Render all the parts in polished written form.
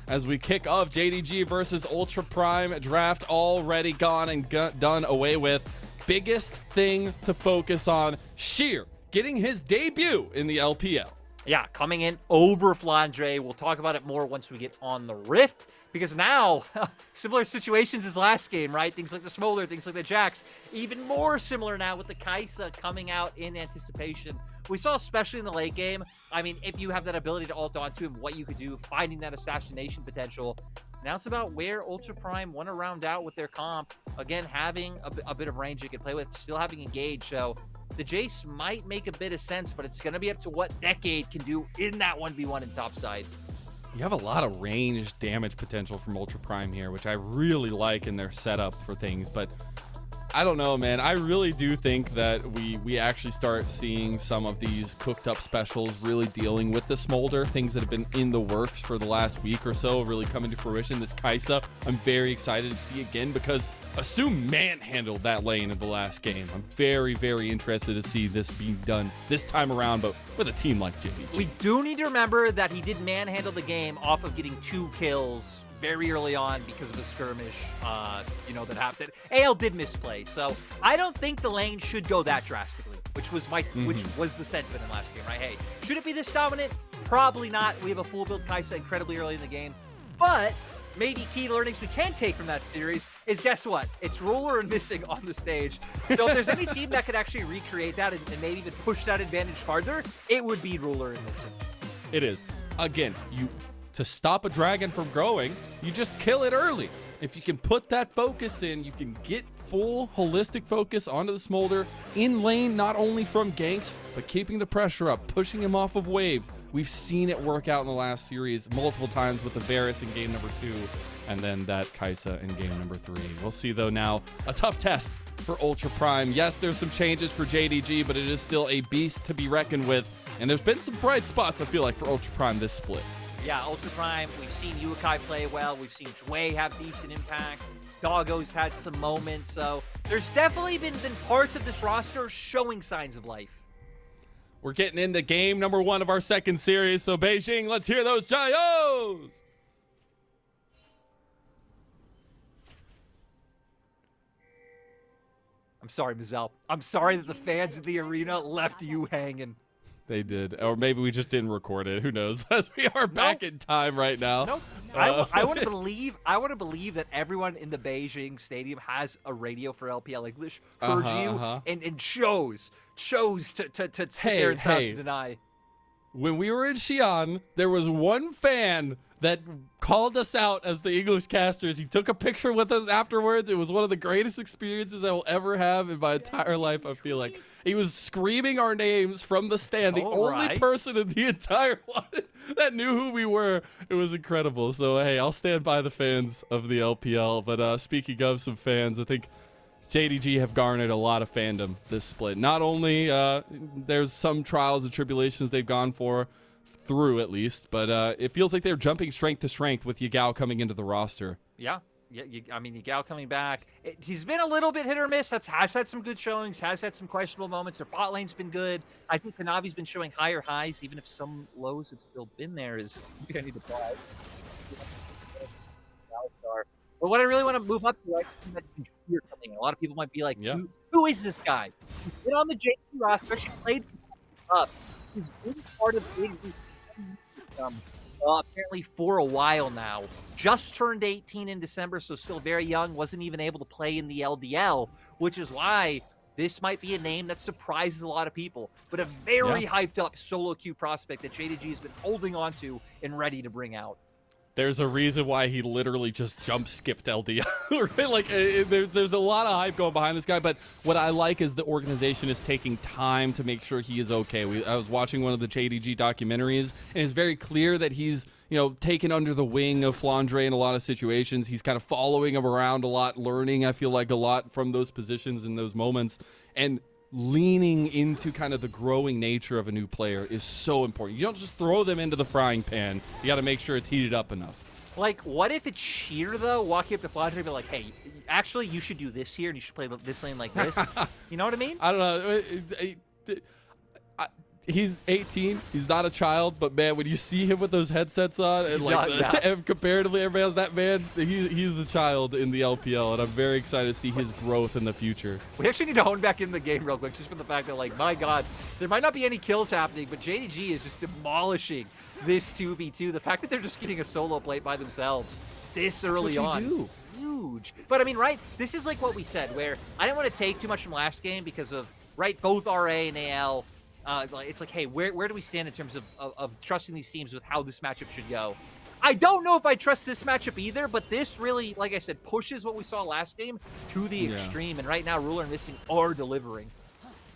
as we kick off JDG versus Ultra Prime draft already gone and done away with. Biggest thing to focus on, Sheer getting his debut in the LPL. Yeah, coming in over Flandre. We'll talk about it more once we get on the Rift, because now, similar situations as last game, right? Things like the Smolder, things like the Jax, even more similar now with the Kai'Sa coming out in anticipation. We saw, especially in the late game, I mean, if you have that ability to ult onto him, what you could do, finding that assassination potential. Now it's about where Ultra Prime want to round out with their comp. Again, having a bit of range you can play with, still having Engage. So the Jace might make a bit of sense, but it's going to be up to what Decade can do in that 1v1 in topside. You have a lot of range damage potential from Ultra Prime here, which I really like in their setup for things, but I don't know, man. I really do think that we actually start seeing some of these cooked up specials really dealing with the Smolder, things that have been in the works for the last week or so really coming to fruition. This Kai'Sa, I'm very excited to see again, because Assume manhandled that lane in the last game. I'm very, very interested to see this being done this time around, but with a team like JDG. We do need to remember that he did manhandle the game off of getting 2 kills very early on because of a skirmish, that happened. AL did misplay, so I don't think the lane should go that drastically, which was the sentiment in last game, right? Hey, should it be this dominant? Probably not. We have a full build Kai'Sa incredibly early in the game, but maybe key learnings we can take from that series is, guess what? It's Ruler and Missing on the stage. So if there's any team that could actually recreate that and maybe even push that advantage farther, it would be Ruler and Missing. It is. Again, to stop a dragon from growing, you just kill it early. If you can put that focus in, you can get full holistic focus onto the Smolder in lane, not only from ganks, but keeping the pressure up, pushing him off of waves. We've seen it work out in the last series multiple times with the Varus in game number 2, and then that Kai'Sa in game number 3. We'll see, though, now a tough test for Ultra Prime. Yes, there's some changes for JDG, but it is still a beast to be reckoned with, and there's been some bright spots, I feel like, for Ultra Prime this split. Yeah, Ultra Prime, we've seen Yuekai play well. We've seen Jwei have decent impact. Doggo's had some moments. So there's definitely been parts of this roster showing signs of life. We're getting into game number 1 of our second series. So Beijing, let's hear those Jayos. I'm sorry, Mazel. I'm sorry that the fans in the arena left you hanging. They did, or maybe we just didn't record it. Who knows? As we are back in time right now. Nope. I want to believe that everyone in the Beijing stadium has a radio for LPL English, heard you, and chose to sit there and deny. When we were in Xi'an, there was one fan that called us out as the English casters. He took a picture with us afterwards. It was one of the greatest experiences I will ever have in my entire life, I feel like. He was screaming our names from the stand, the only person in the entire one that knew who we were. It was incredible. So, hey, I'll stand by the fans of the LPL. But speaking of some fans, I think JDG have garnered a lot of fandom this split. Not only there's some trials and tribulations they've gone through at least, but it feels like they're jumping strength to strength with Yagao coming into the roster. Yeah. I mean, Yagao coming back. He's been a little bit hit or miss. Has had some good showings, has had some questionable moments. Their bot lane's been good. I think Kanavi's been showing higher highs, even if some lows have still been there. I think I need to buy. But what I really want to move up to, I think that's Sheer coming in. A lot of people might be like, who is this guy? He's been on the JDG roster, actually played up. He's been part of JDG apparently for a while now. Just turned 18 in December, so still very young. Wasn't even able to play in the LDL, which is why this might be a name that surprises a lot of people. But a very hyped up solo queue prospect that JDG has been holding on to and ready to bring out. There's a reason why he literally just jump skipped LDL. Like, there's a lot of hype going behind this guy, but what I like is the organization is taking time to make sure he is okay. I was watching one of the JDG documentaries, and it's very clear that he's, taken under the wing of Flandre in a lot of situations. He's kind of following him around a lot, learning, I feel like, a lot from those positions in those moments, and leaning into kind of the growing nature of a new player is so important. You don't just throw them into the frying pan. You got to make sure it's heated up enough. Like, what if it's Sheer, though, walking up to Flandre and be like, hey, actually, you should do this here, and you should play this lane like this? You know what I mean? I don't know. he's 18. He's not a child, but man, when you see him with those headsets on and like and comparatively everybody else, that man, he's a child in the LPL, and I'm very excited to see his growth in the future. We actually need to hone back in the game real quick, just for the fact that, like, my God, there might not be any kills happening, but JDG is just demolishing this 2v2. The fact that they're just getting a solo plate by themselves this early on is huge. But I mean, right, this is like what we said, where I didn't want to take too much from last game because of, right, both RA and AL. It's like, hey, where do we stand in terms of trusting these teams with how this matchup should go? I don't know if I trust this matchup either, but this really, like I said, pushes what we saw last game to the extreme. And right now, Ruler and Missing are delivering.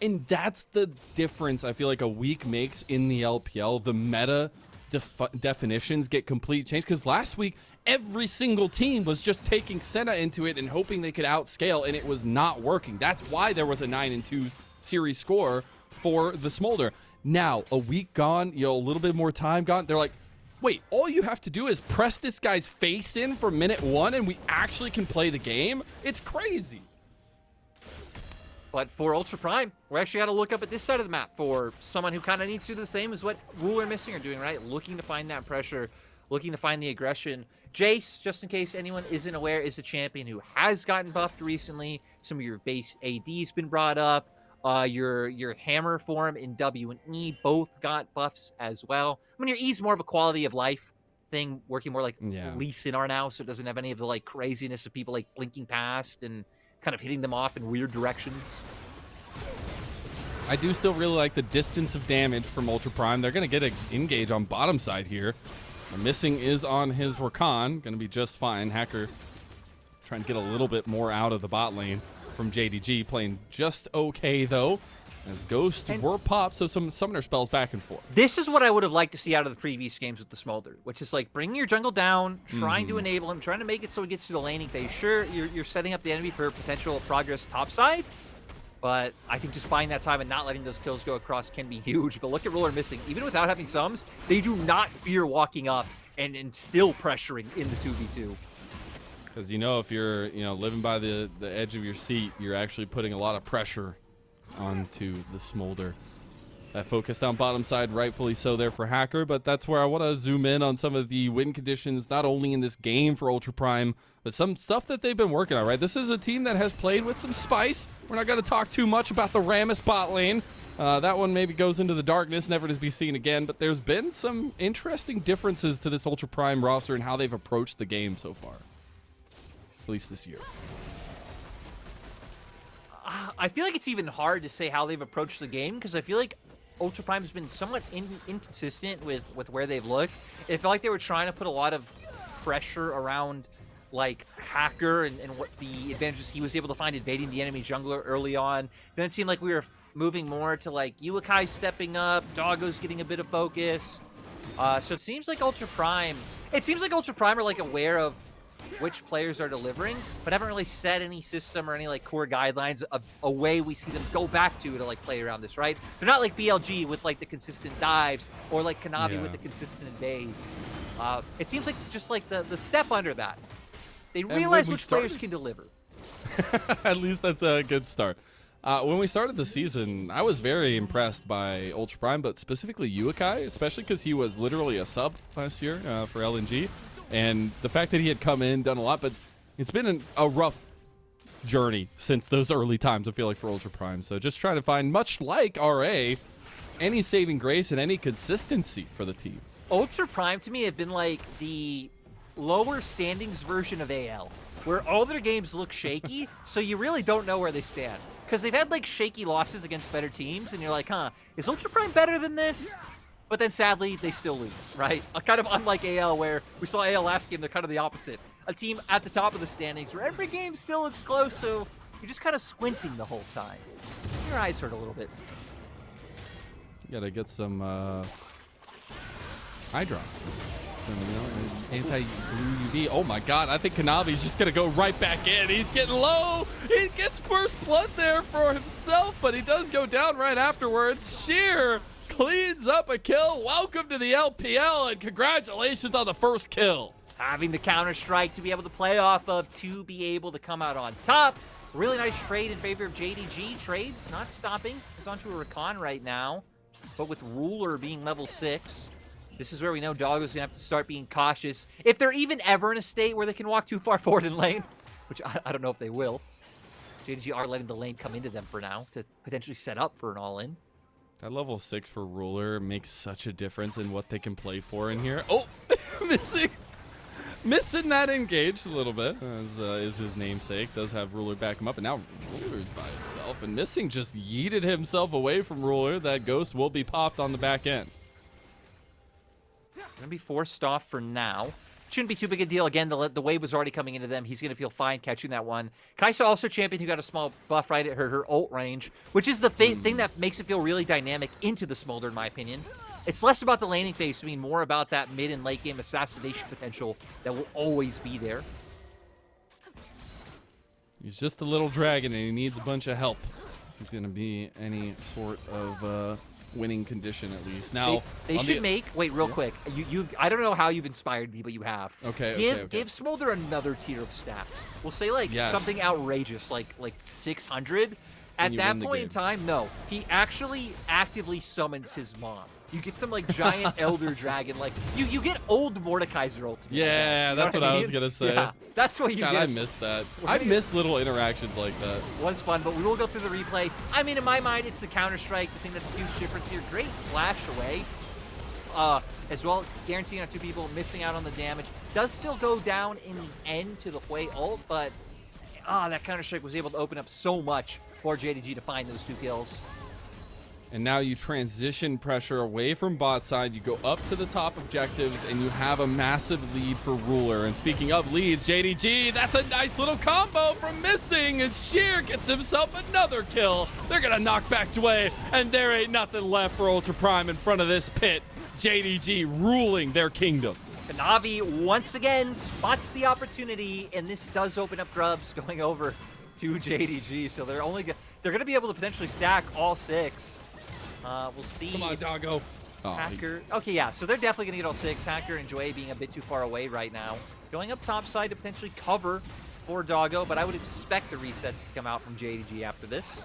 And that's the difference I feel like a week makes in the LPL. The meta definitions get complete change, because last week, every single team was just taking Senna into it and hoping they could outscale, and it was not working. That's why there was a 9-2 series score for the Smolder. Now, a week gone, a little bit more time gone, they're like, wait, all you have to do is press this guy's face in for minute 1 and we actually can play the game? It's crazy. But for Ultra Prime, we're actually got to look up at this side of the map for someone who kind of needs to do the same as what Ruler and Missing are doing, right? Looking to find that pressure, looking to find the aggression. Jace, just in case anyone isn't aware, is a champion who has gotten buffed recently. Some of your base AD's been brought up. Your hammer form in W and E both got buffs as well. I mean, your E's more of a quality of life thing, working more like Lee Sin are now, so it doesn't have any of the like craziness of people like blinking past and kind of hitting them off in weird directions. I do still really like the distance of damage from Ultra Prime. They're going to get an engage on bottom side here. The Missing is on his Rakan, going to be just fine. Hacker trying to get a little bit more out of the bot lane from JDG, playing just okay though, as Ghost were popped, so some summoner spells back and forth. This is what I would have liked to see out of the previous games with the Smolder, which is like bringing your jungle down, trying to enable him, trying to make it so he gets to the laning phase. Sure, you're setting up the enemy for potential progress topside, but I think just buying that time and not letting those kills go across can be huge. But look at Ruler Missing. Even without having sums, they do not fear walking up and still pressuring in the 2v2. Because if you're living by the edge of your seat, you're actually putting a lot of pressure onto the Smolder. That focus down bottom side, rightfully so there for Hacker, but that's where I want to zoom in on some of the win conditions, not only in this game for Ultra Prime, but some stuff that they've been working on, right? This is a team that has played with some spice. We're not going to talk too much about the Rammus bot lane. That one maybe goes into the darkness, never to be seen again, but there's been some interesting differences to this Ultra Prime roster and how they've approached the game so far. At least this year. I feel like it's even hard to say how they've approached the game, because I feel like Ultra Prime has been somewhat inconsistent with where they've looked. It felt like they were trying to put a lot of pressure around like Hacker and what the advantages he was able to find invading the enemy jungler early on. Then it seemed like we were moving more to like Yuekai stepping up, Doggo's getting a bit of focus. So it seems like Ultra Prime are like aware of which players are delivering, but haven't really set any system or any like core guidelines of a way we see them go back to like play around this, right? They're not like BLG with like the consistent dives or like Kanavi with the consistent invades. It seems like just like the step under that. They realize which players can deliver. At least that's a good start. When we started the season, I was very impressed by Ultra Prime, but specifically Yuekai, especially because he was literally a sub last year for LNG. And the fact that he had come in, done a lot, but it's been a rough journey since those early times, I feel like, for Ultra Prime. So just trying to find, much like RA, any saving grace and any consistency for the team. Ultra Prime, to me, have been like the lower standings version of AL, where all their games look shaky, so you really don't know where they stand. Because they've had like shaky losses against better teams, and you're like, is Ultra Prime better than this? But then sadly, they still lose, right? Kind of unlike AL, where we saw AL last game, they're kind of the opposite. A team at the top of the standings where every game still looks close, so you're just kind of squinting the whole time. Your eyes hurt a little bit. You gotta get some eye drops. Anti-UV. Oh my god, I think Kanavi's just gonna go right back in. He's getting low. He gets first blood there for himself, but he does go down right afterwards. Sheer cleans up a kill. Welcome to the LPL, and congratulations on the first kill. Having the counter-strike to be able to play off of, to be able to come out on top. Really nice trade in favor of JDG. Trades not stopping. He's onto a Rakan right now. but with Ruler being level 6, this is where we know Doggo's gonna have to start being cautious. If they're even ever in a state where they can walk too far forward in lane, which I don't know if they will. JDG are letting the lane come into them for now to potentially set up for an all-in. That level 6 for Ruler makes such a difference in what they can play for in here. Oh, missing that engage a little bit, as is his namesake. Does have Ruler back him up, and now Ruler's by himself, and Missing just yeeted himself away from Ruler. That Ghost will be popped on the back end. Gonna be forced off for now. Shouldn't be too big a deal. Again, the wave was already coming into them. He's going to feel fine catching that one. Kaisa also champion who got a small buff right at her ult range, which is the thing that makes it feel really dynamic into the Smolder, in my opinion. It's less about the laning phase, I mean more about that mid and late game assassination potential that will always be there. He's just a little dragon, and he needs a bunch of help. He's going to be any sort of winning condition at least. Now they should make real quick. I don't know how you've inspired me, but you have. Okay. Give Smolder another tier of stats. We'll say something outrageous, like 600. At that point in time, no, he actually actively summons his mom. You get some giant elder dragon, you get old Mordekaiser ult. Yeah, that's what I was gonna say. Yeah, that's what you get. I missed that. I miss little interactions like that. It was fun, but we will go through the replay. I mean, in my mind, it's the Counter-Strike. The thing that's a huge difference here. Great flash away. As well, guaranteeing on 2 people, missing out on the damage. Does still go down in the end to the Jwei ult, but that Counter-Strike was able to open up so much for JDG to find those 2 kills. And now you transition pressure away from bot side. You go up to the top objectives, and you have a massive lead for Ruler. And speaking of leads, JDG, that's a nice little combo from Missing. And Sheer gets himself another kill. They're going to knock back Jwei, and there ain't nothing left for Ultra Prime in front of this pit. JDG ruling their kingdom. Kanavi once again spots the opportunity, and this does open up grubs going over to JDG. So they're going to be able to potentially stack all 6. We'll see. Come on, Doggo. Hacker. Okay, yeah, so they're definitely going to get all 6. Hacker and Jwei being a bit too far away right now. Going up top side to potentially cover for Doggo, but I would expect the resets to come out from JDG after this.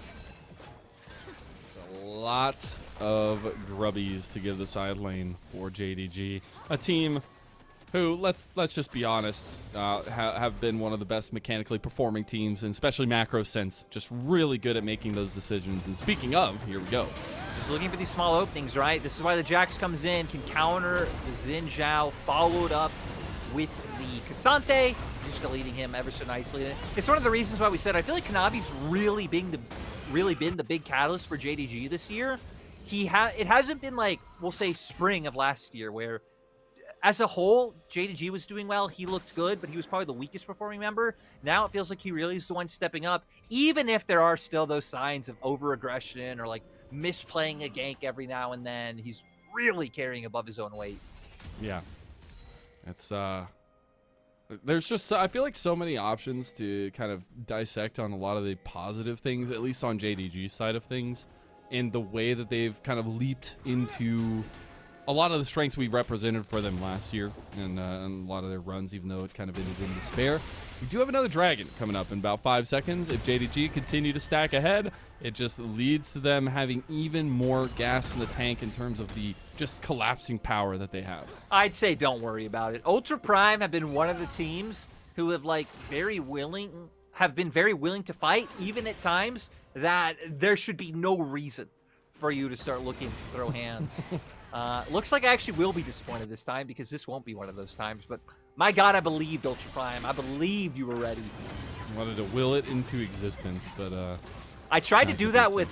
A lot of grubbies to give the side lane for JDG. A team who, let's just be honest, have been one of the best mechanically performing teams, and especially macro sense, just really good at making those decisions. And speaking of, here we go. Just looking for these small openings, right? This is why the Jax comes in, can counter the Xin Zhao, followed up with the Cassante, just deleting him ever so nicely. It's one of the reasons why we said I feel like Kanavi's really been the big catalyst for JDG this year. It hasn't been we'll say spring of last year where as a whole, JDG was doing well. He looked good, but he was probably the weakest performing member. Now it feels like he really is the one stepping up, even if there are still those signs of over-aggression or misplaying a gank every now and then. He's really carrying above his own weight. Yeah. It's, there's just, I feel like so many options to kind of dissect on a lot of the positive things, at least on JDG's side of things, and the way that they've kind of leaped into a lot of the strengths we represented for them last year, and a lot of their runs, even though it kind of ended in despair. We do have another dragon coming up in about 5 seconds. If JDG continue to stack ahead, it just leads to them having even more gas in the tank in terms of the just collapsing power that they have. I'd say don't worry about it. Ultra Prime have been one of the teams who have been very willing to fight, even at times that there should be no reason for you to start looking to throw hands. Looks like I actually will be disappointed this time, because this won't be one of those times. But my God, I believed Ultra Prime. I believed you were ready. Wanted to will it into existence, but I tried to do that with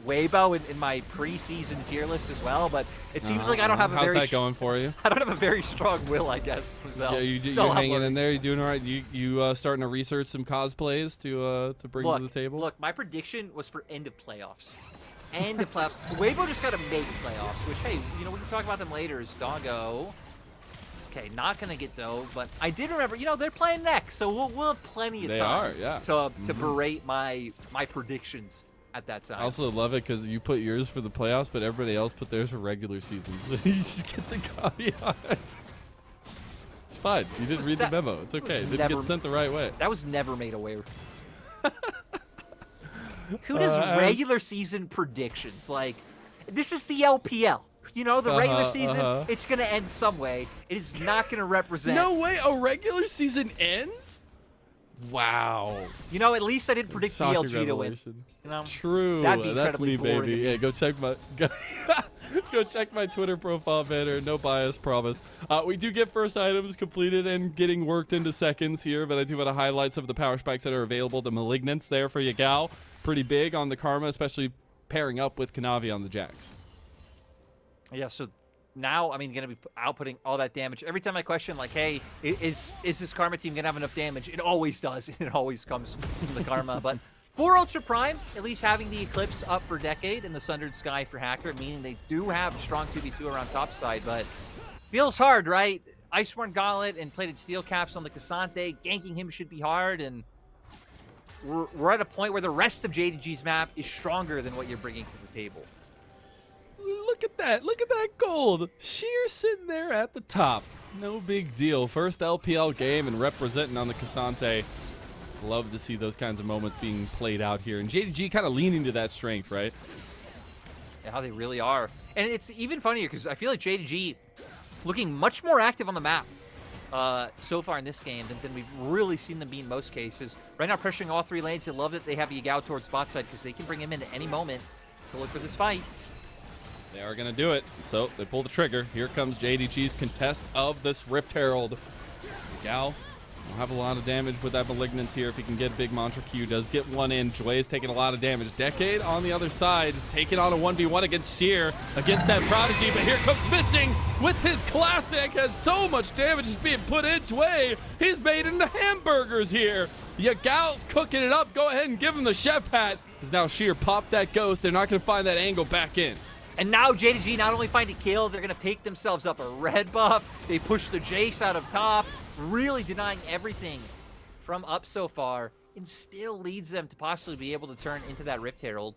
Weibo in my preseason tier list as well, but it seems like I don't have a how's that going for you? I don't have a very strong will, I guess. Yeah, you're hanging in there. You're doing all right. You starting to research some cosplays to bring to the table? Look, my prediction was for end of playoffs. End of playoffs. Weibo just got to make playoffs, which, hey, we can talk about them later. Is Doggo. Okay, not going to get Doe, but I did remember, they're playing next, so we'll have plenty of time to berate my predictions at that time. I also love it because you put yours for the playoffs, but everybody else put theirs for regular seasons. So you just get the caveat. It's fine. You didn't read the memo. It's okay. It didn't get sent the right way. That was never made aware. Who does regular season predictions? This is the LPL. You know, the regular season, it's going to end some way. It is not going to represent. No way, a regular season ends? Wow. You know, at least I didn't predict Shocking DLG to win. revelation. You know, True. that'd be That's me, incredibly boring baby. to me. Yeah, go check my go check my Twitter profile banner. No bias, promise. We do get first items completed and getting worked into seconds here, but I do want to highlight some of the power spikes that are available. The Malignance there for Yagao, pretty big on the Karma, especially pairing up with Kanavi on the Jax. Yeah, so now, I mean, going to be outputting all that damage. Every time I question, like, hey, is this Karma team going to have enough damage? It always does. It always comes from the Karma. But for Ultra Prime, at least having the Eclipse up for Decade and the Sundered Sky for Hacker, meaning they do have a strong 2v2 around top side, but feels hard, right? Iceborne Gauntlet and Plated Steel Caps on the Cassante. Ganking him should be hard, and we're at a point where the rest of JDG's map is stronger than what you're bringing to the table. Look at that. Look at that gold. Sheer sitting there at the top. No big deal. First LPL game and representing on the Cassante. Love to see those kinds of moments being played out here. And JDG kind of leaning to that strength, right? Yeah, they really are. And it's even funnier because I feel like JDG looking much more active on the map so far in this game than we've really seen them be in most cases. Right now, pressuring all three lanes. I love that they have Yagao towards bot side because they can bring him in at any moment to look for this fight. They are going to do it. So they pull the trigger. Here comes JDG's contest of this Rift Herald. Gal will have a lot of damage with that Malignance here if he can get big Mantra Q. Does get one in. Jwei is taking a lot of damage. Decade on the other side, taking on a 1v1 against Seer, against that Prodigy. But here comes Missing with his classic. Has so much damage is being put in. Jwei, he's made into hamburgers here. Yagao's cooking it up. Go ahead and give him the chef hat. As now Sheer popped that ghost. They're not going to find that angle back in. And now JDG not only find a kill, they're going to pick themselves up a red buff. They push the Jace out of top, really denying everything from up so far, and still leads them to possibly be able to turn into that Rift Herald.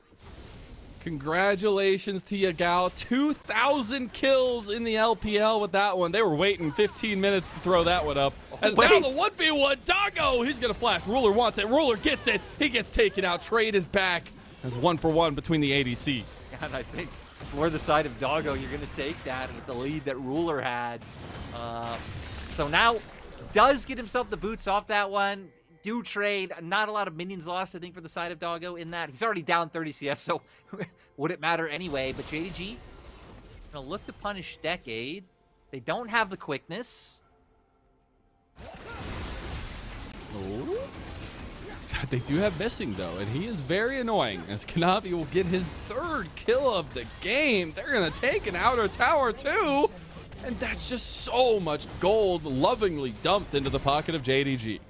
Congratulations to Yagao. 2,000 kills in the LPL with that one. They were waiting 15 minutes to throw that one up. As now the 1v1, Doggo, he's going to flash. Ruler wants it. Ruler gets it. He gets taken out, traded back as 1-for-1 between the ADCs. And I think for the side of Doggo, you're going to take that with the lead that Ruler had. So now does get himself the boots off that one. Do trade. Not a lot of minions lost, I think, for the side of Doggo in that. He's already down 30 CS, so would it matter anyway? But JDG going to look to punish Decade. They don't have the quickness. Oh. They do have Missing, though, and he is very annoying, as Kanavi will get his 3rd kill of the game. They're going to take an outer tower, too, and that's just so much gold lovingly dumped into the pocket of JDG.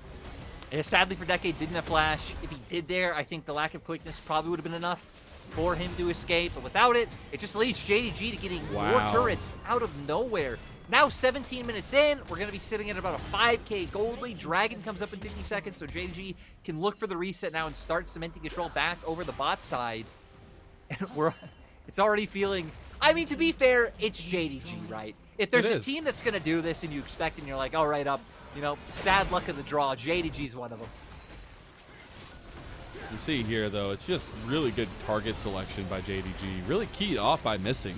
And sadly for Decade, didn't have flash. If he did there, I think the lack of quickness probably would have been enough for him to escape, but without it, it just leads JDG to getting more turrets out of nowhere. Now 17 minutes in, we're going to be sitting at about a 5k gold lead. Dragon comes up in 50 seconds, so JDG can look for the reset now and start cementing control back over the bot side. And it's already feeling, I mean, to be fair, it's JDG, right? If there's a team that's going to do this and you expect and you're like, all right, you know, sad luck of the draw, JDG's one of them. You see here, though, it's just really good target selection by JDG. Really keyed off by Missing.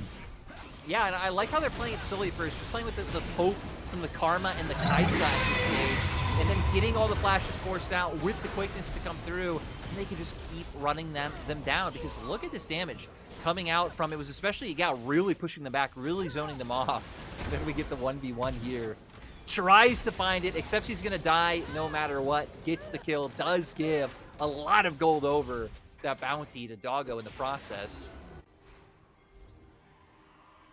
Yeah, and I like how they're playing it slowly first, just playing with the poke from the Karma and the Kite side, and then getting all the flashes forced out with the quickness to come through, and they can just keep running them down, because look at this damage coming out from, it was especially Yagao really pushing them back, really zoning them off. And then we get the 1v1 here. Tries to find it, accepts he's going to die no matter what, gets the kill, does give a lot of gold over that bounty to Doggo in the process.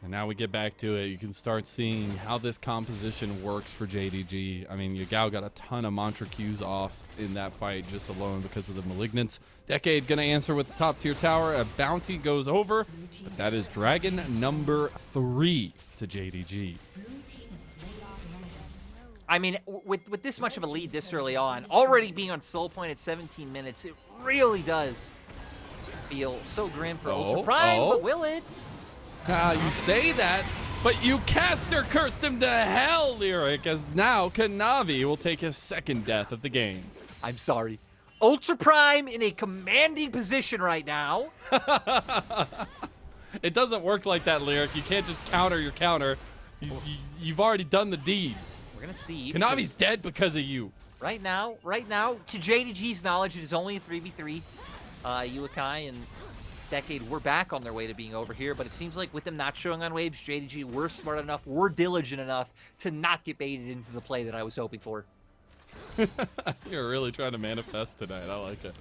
And now we get back to it. You can start seeing how this composition works for JDG. I mean, Yagao got a ton of Mantra Qs off in that fight just alone because of the Malignance. Decade gonna answer with the top tier tower. A bounty goes over, but that is Dragon number 3 to JDG. I mean, with this much of a lead this early on, already being on soul point at 17 minutes, it really does feel so grim for Ultra Prime, but will it? You say that, but you caster cursed him to hell, Lyric, as now Kanavi will take his 2nd death of the game. I'm sorry. Ultra Prime in a commanding position right now. It doesn't work like that, Lyric. You can't just counter your counter. You've already done the deed. We're gonna see. Kanavi's dead because of you. Right now, to JDG's knowledge, it is only a 3v3. Yuekai and Decade were back on their way to being over here, but it seems like with them not showing on waves, JDG were smart enough, were diligent enough to not get baited into the play that I was hoping for. You're really trying to manifest tonight. I like it.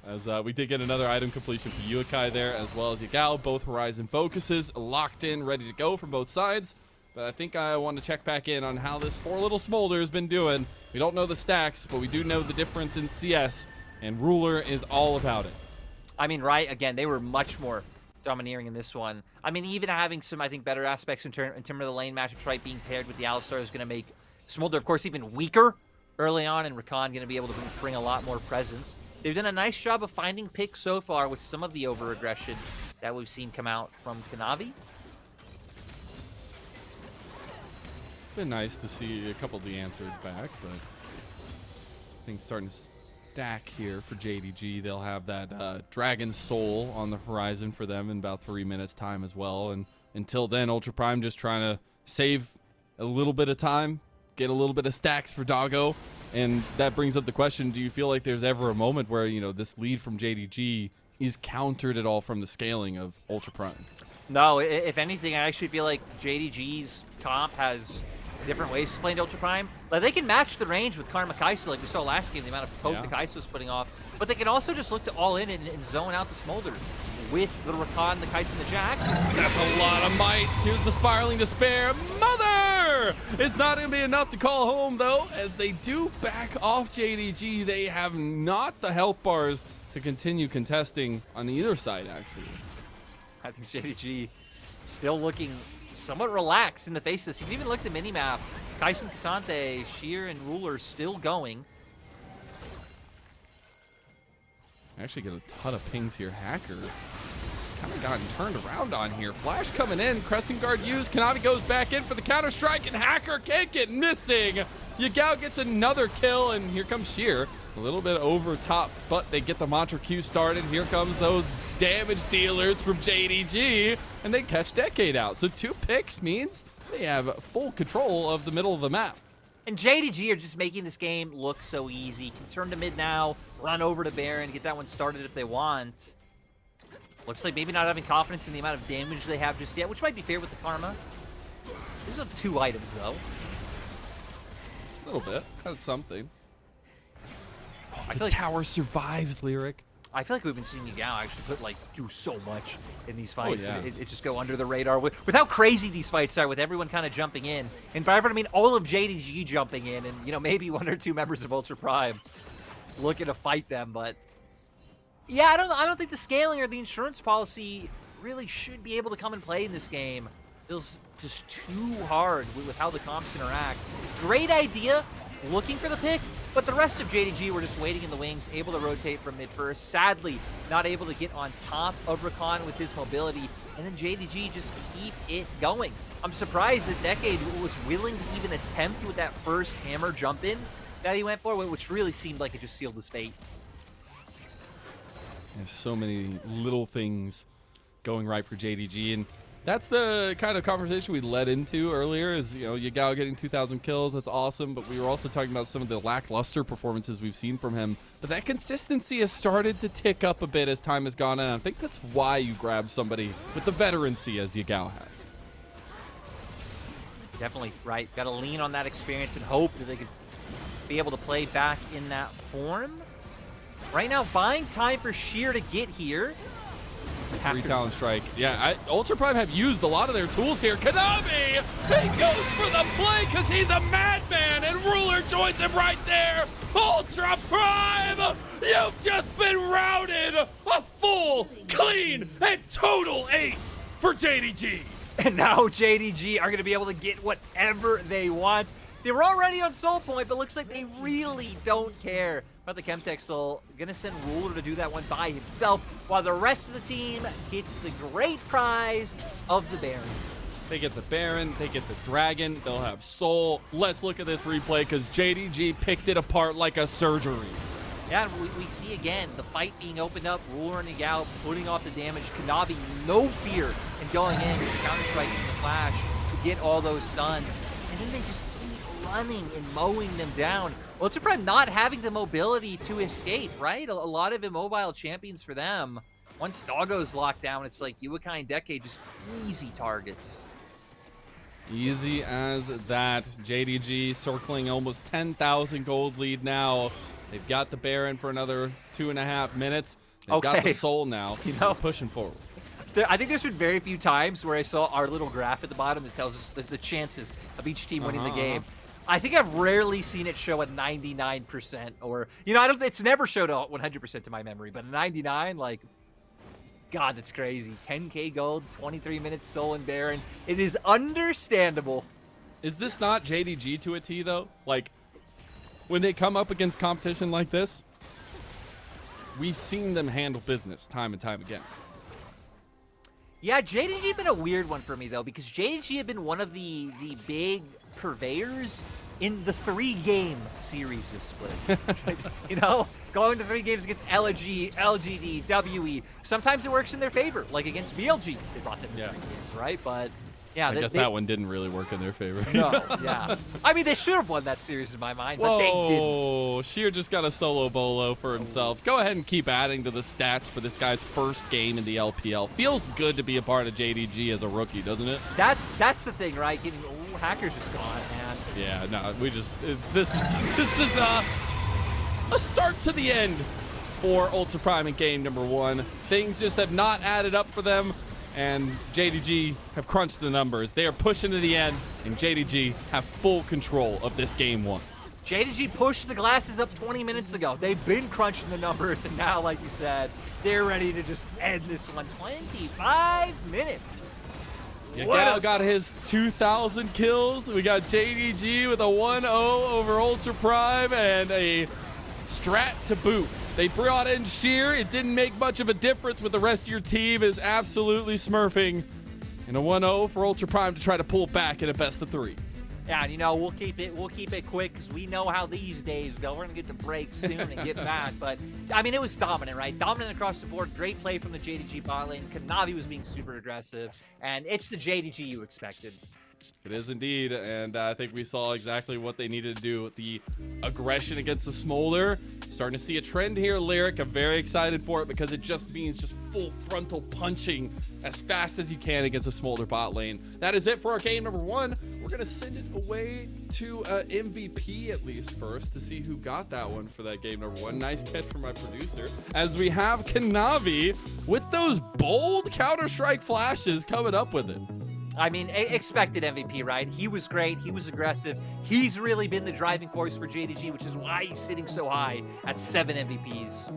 As we did get another item completion for Yuekai there, as well as Yagao. Both Horizon focuses locked in, ready to go from both sides. But I think I want to check back in on how this poor little Smolder has been doing. We don't know the stacks, but we do know the difference in CS, and Ruler is all about it. I mean, right, again, they were much more domineering in this one. I mean, even having some, I think, better aspects in terms of the lane matchups, right, being paired with the Alistar is going to make Smolder, of course, even weaker early on, and Rakan going to be able to bring a lot more presence. They've done a nice job of finding picks so far with some of the over-aggression that we've seen come out from Kanavi. It's been nice to see a couple of the answers back, but things starting to stack here for JDG. They'll have that Dragon Soul on the horizon for them in about 3 minutes time as well. And until then, Ultra Prime just trying to save a little bit of time, get a little bit of stacks for Doggo. And that brings up the question, do you feel like there's ever a moment where, you know, this lead from JDG is countered at all from the scaling of Ultra Prime? No, if anything, I actually feel like JDG's comp has different ways to play into Ultra Prime. Like, they can match the range with Karma Kai'Sa like we saw last game, the amount of poke the Kai'Sa was putting off. But they can also just look to all in and zone out the Smolder with the Rakan, the Kai'Sa, and the Jax. That's a lot of mites. Here's the Spiraling Despair. Mother! It's not going to be enough to call home, though, as they do back off JDG. They have not the health bars to continue contesting on either side, actually. I think JDG still looking somewhat relaxed in the face of this. You can even look at the minimap. Kai'Sa and K'Sante, Sheer, and Ruler still going. I actually get a ton of pings here. Hacker kind of gotten turned around on here. Flash coming in. Crescent Guard used. Kanavi goes back in for the counter-strike, and Hacker can't get missing. Yagao gets another kill, and here comes Sheer. A little bit over top, but they get the Mantra Q started. Here comes those damage dealers from JDG, and they catch Decade out. So 2 picks means they have full control of the middle of the map. And JDG are just making this game look so easy. Can turn to mid now, run over to Baron, get that one started if they want. Looks like maybe not having confidence in the amount of damage they have just yet, which might be fair with the Karma. These are 2 items, though. A little bit. Has something. I The feel like tower survives, Lyric. I feel like we've been seeing Yagao actually do so much in these fights. Oh, yeah. And it just go under the radar with how crazy these fights are, with everyone kind of jumping in. And by everyone, I mean all of JDG jumping in, and you know, maybe 1 or 2 members of Ultra Prime looking to fight them. But yeah, I don't think the scaling or the insurance policy really should be able to come and play in this game. Feels just too hard with how the comps interact. Great idea, looking for the pick. But the rest of JDG were just waiting in the wings, able to rotate from mid first. Sadly, not able to get on top of Rakan with his mobility. And then JDG just keep it going. I'm surprised that Decade was willing to even attempt with that first hammer jump in that he went for, which really seemed like it just sealed his fate. There's so many little things going right for JDG, and that's the kind of conversation we led into earlier is, you know, Yagao getting 2,000 kills. That's awesome. But we were also talking about some of the lackluster performances we've seen from him. But that consistency has started to tick up a bit as time has gone on. I think that's why you grab somebody with the veterancy as Yagao has. Definitely, right. Got to lean on that experience and hope that they could be able to play back in that form. Right now, buying time for Sheer to get here. 3 talent strike. Yeah, Ultra Prime have used a lot of their tools here. Kanavi, he goes for the play because he's a madman, and Ruler joins him right there. Ultra Prime, you've just been routed. A full, clean, and total ace for JDG. And now JDG are going to be able to get whatever they want. They were already on Soul Point, but looks like they really don't care about the Chemtech Soul. Gonna send Ruler to do that one by himself, while the rest of the team gets the great prize of the Baron. They get the Baron, they get the Dragon, they'll have Soul. Let's look at this replay because JDG picked it apart like a surgery. Yeah, and we see again the fight being opened up, Ruler and Yagao putting off the damage, Kanavi no fear and going in, counter-striking the flash to get all those stuns, and then they just keep running and mowing them down. Ultra not having the mobility to escape, right? A lot of immobile champions for them. Once Doggo's locked down, it's like Yuekai and Decade just easy targets. Easy as that. JDG circling almost 10,000 gold lead now. They've got the Baron for another 2.5 minutes. They've got the Soul now. You know, pushing forward. I think there's been very few times where I saw our little graph at the bottom that tells us the chances of each team winning the game. I think I've rarely seen it show a 99%, or, you know, it's never showed a 100% to my memory, but a 99, like, God, that's crazy. 10K gold, 23 minutes Soul and Baron. It is understandable. Is this not JDG to a T, though? Like, when they come up against competition like this, we've seen them handle business time and time again. Yeah, JDG had been a weird one for me, though, because JDG had been one of the big purveyors in the 3-game series this split. You know, going to 3 games against LG, LGD, WE. Sometimes it works in their favor, like against BLG. They brought them to 3 games, right? But yeah, I guess that one didn't really work in their favor. No, yeah. I mean, they should have won that series in my mind, but they didn't. Whoa, Sheer just got a solo bolo for himself. Go ahead and keep adding to the stats for this guy's first game in the LPL. Feels good to be a part of JDG as a rookie, doesn't it? That's the thing, right? Getting Hacker's just gone, man. Yeah, no, we just this is a start to the end for Ultra Prime in game number 1. Things just have not added up for them, and JDG have crunched the numbers. They are pushing to the end, and JDG have full control of this game 1. JDG pushed the glasses up 20 minutes ago. They've been crunching the numbers, and now, like you said, they're ready to just end this one. 25 minutes. Yagao got his 2,000 kills. We got JDG with a 1-0 over Ultra Prime and a strat to boot. They brought in Sheer. It didn't make much of a difference, but the rest of your team is absolutely smurfing. And a 1-0 for Ultra Prime to try to pull back in a best of 3. Yeah, and you know, we'll keep it quick because we know how these days go. We're gonna get to break soon and get back. But I mean, it was dominant, right? Dominant across the board. Great play from the JDG bot lane. Kanavi was being super aggressive, and it's the JDG you expected. It is indeed, and I think we saw exactly what they needed to do with the aggression against the Smolder. Starting to see a trend here, Lyric. I'm very excited for it because it just means just full frontal punching as fast as you can against the Smolder bot lane. That is it for our game number 1. We're going to send it away to MVP at least first to see who got that one for that game number 1. Nice catch from my producer. As we have Kanavi with those bold Counter-Strike flashes coming up with it. I mean, expected MVP, right? He was great. He was aggressive. He's really been the driving force for JDG, which is why he's sitting so high at 7 MVPs.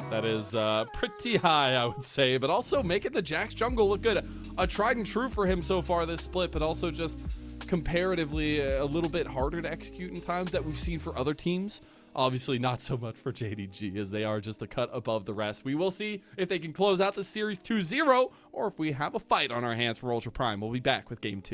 That is pretty high, I would say, but also making the Jax jungle look good. A tried and true for him so far this split, but also just comparatively a little bit harder to execute in times that we've seen for other teams. Obviously not so much for JDG, as they are just a cut above the rest. We will see if they can close out the series 2-0 or if we have a fight on our hands for Ultra Prime. We'll be back with game 2.